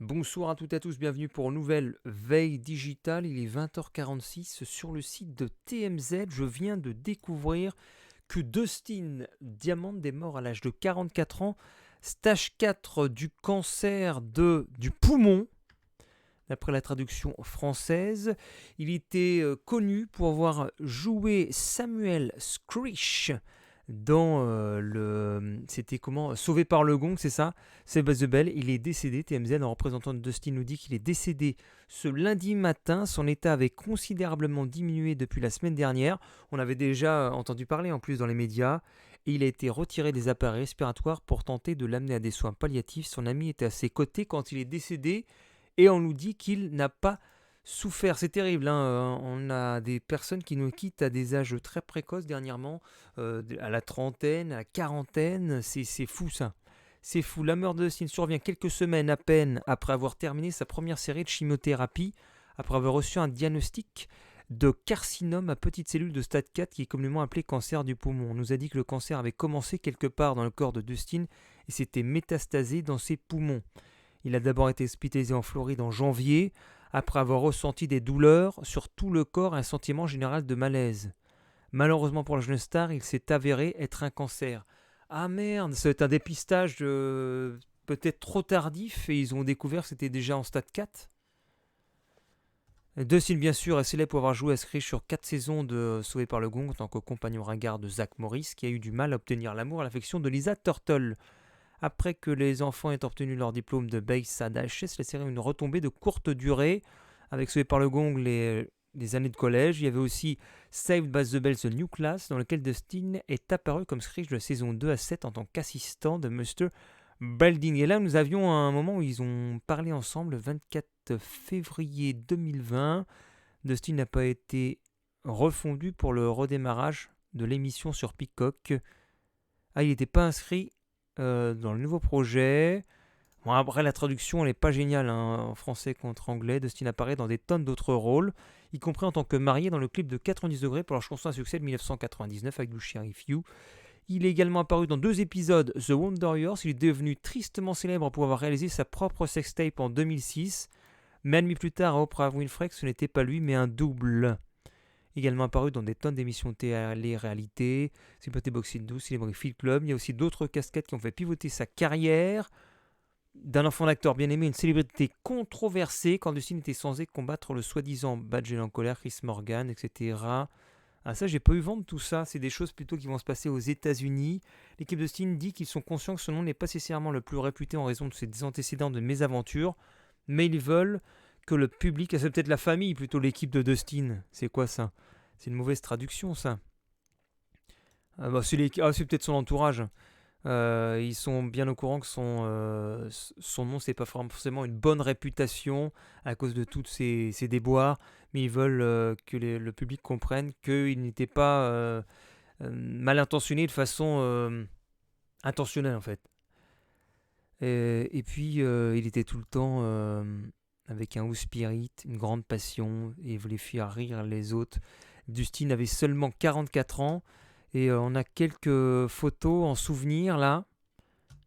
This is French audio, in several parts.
Bonsoir à toutes et à tous, bienvenue pour une nouvelle veille digitale. Il est 20h46 sur le site de TMZ. Je viens de découvrir que Dustin Diamond est mort à l'âge de 44 ans, stage 4 du cancer du poumon. D'après la traduction française, il était connu pour avoir joué Samuel Screech dans c'était comment Sauvé par le gong, c'est ça. Save the Bell. Il est décédé. TMZ, en représentant de Dustin, nous dit qu'il est décédé ce lundi matin. Son état avait considérablement diminué depuis la semaine dernière. On avait déjà entendu parler en plus dans les médias. Et il a été retiré des appareils respiratoires pour tenter de l'amener à des soins palliatifs. Son ami était à ses côtés quand il est décédé. Et on nous dit qu'il n'a pas souffert. C'est terrible, hein. On a des personnes qui nous quittent à des âges très précoces dernièrement, à la trentaine, à la quarantaine. C'est fou ça. C'est fou. La mort de Dustin survient quelques semaines à peine après avoir terminé sa première série de chimiothérapie, après avoir reçu un diagnostic de carcinome à petites cellules de stade 4 qui est communément appelé cancer du poumon. On nous a dit que le cancer avait commencé quelque part dans le corps de Dustin et s'était métastasé dans ses poumons. Il a d'abord été hospitalisé en Floride en janvier, après avoir ressenti des douleurs sur tout le corps et un sentiment général de malaise. Malheureusement pour la jeune star, il s'est avéré être un cancer. Ah merde, c'est un dépistage peut-être trop tardif et ils ont découvert que c'était déjà en stade 4. Dustin, bien sûr, est célèbre pour avoir joué à Screech sur 4 saisons de Sauvé par le Gong en tant que compagnon ringard de Zach Morris, qui a eu du mal à obtenir l'amour et l'affection de Lisa Turtle. Après que les enfants aient obtenu leur diplôme de Bayside HS, la série a une retombée de courte durée. Avec Sauvé par le Gong, les années de collège. Il y avait aussi Saved by the Bell, The New Class, dans lequel Dustin est apparu comme Screech de la saison 2 à 7 en tant qu'assistant de Mr. Balding. Et là, nous avions un moment où ils ont parlé ensemble, le 24 février 2020. Dustin n'a pas été refondu pour le redémarrage de l'émission sur Peacock. Ah, il n'était pas inscrit dans le nouveau projet. Bon, après, la traduction, elle n'est pas géniale, hein, en français contre anglais. Dustin apparaît dans des tonnes d'autres rôles, y compris en tant que marié dans le clip de 90 degrés pour leur chanson à succès de 1999 avec du Sheriff You. Il est également apparu dans 2 épisodes The Wonder Years. Il est devenu tristement célèbre pour avoir réalisé sa propre sextape en 2006. Mais admis plus tard à Oprah Winfrey que ce n'était pas lui, mais un double. Également apparu dans des tonnes d'émissions télé-réalité, Sympathy Boxing 12, Celebrity Field Club. Il y a aussi d'autres casquettes qui ont fait pivoter sa carrière. D'un enfant d'acteur bien aimé, une célébrité controversée quand Dustin était censé combattre le soi-disant Badge en colère, Chris Morgan, etc. Ah ça, j'ai pas eu vent de tout ça. C'est des choses plutôt qui vont se passer aux États-Unis. L'équipe de Dustin dit qu'ils sont conscients que son nom n'est pas nécessairement le plus réputé en raison de ses antécédents de mésaventures, mais ils veulent que le public, c'est peut-être la famille plutôt l'équipe de Dustin. C'est quoi ça? C'est une mauvaise traduction ça. C'est peut-être son entourage. Ils sont bien au courant que son nom, c'est pas forcément une bonne réputation à cause de tous ces déboires, mais ils veulent que le public comprenne qu'il n'était pas mal intentionné de façon intentionnelle en fait. Et puis il était tout le temps avec un haut spirit, une grande passion, et il voulait faire rire les autres. Dustin avait seulement 44 ans. Et on a quelques photos en souvenir là.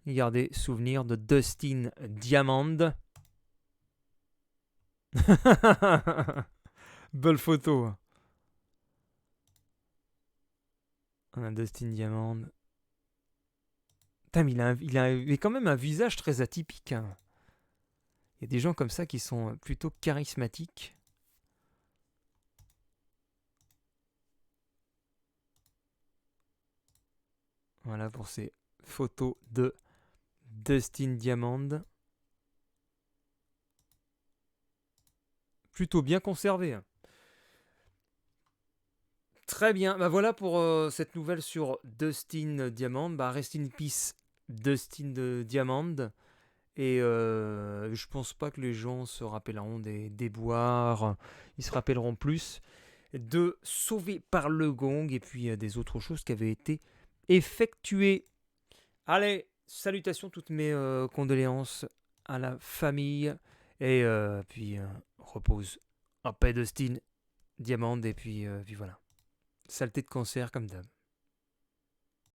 Regardez, souvenir de Dustin Diamond. Belle photo. On a Dustin Diamond. Putain, mais il a quand même un visage très atypique, hein. Il y a des gens comme ça qui sont plutôt charismatiques. Voilà pour ces photos de Dustin Diamond. Plutôt bien conservé, hein. Très bien, bah voilà pour cette nouvelle sur Dustin Diamond. Bah rest in peace Dustin Diamond. Et je pense pas que les gens se rappelleront des déboires. Ils se rappelleront plus de Sauvé par le Gong et puis des autres choses qui avaient été effectuées. Allez, salutations, toutes mes condoléances à la famille. Et puis repose en paix Dustin Diamond. Et puis voilà. Saleté de cancer comme d'hab.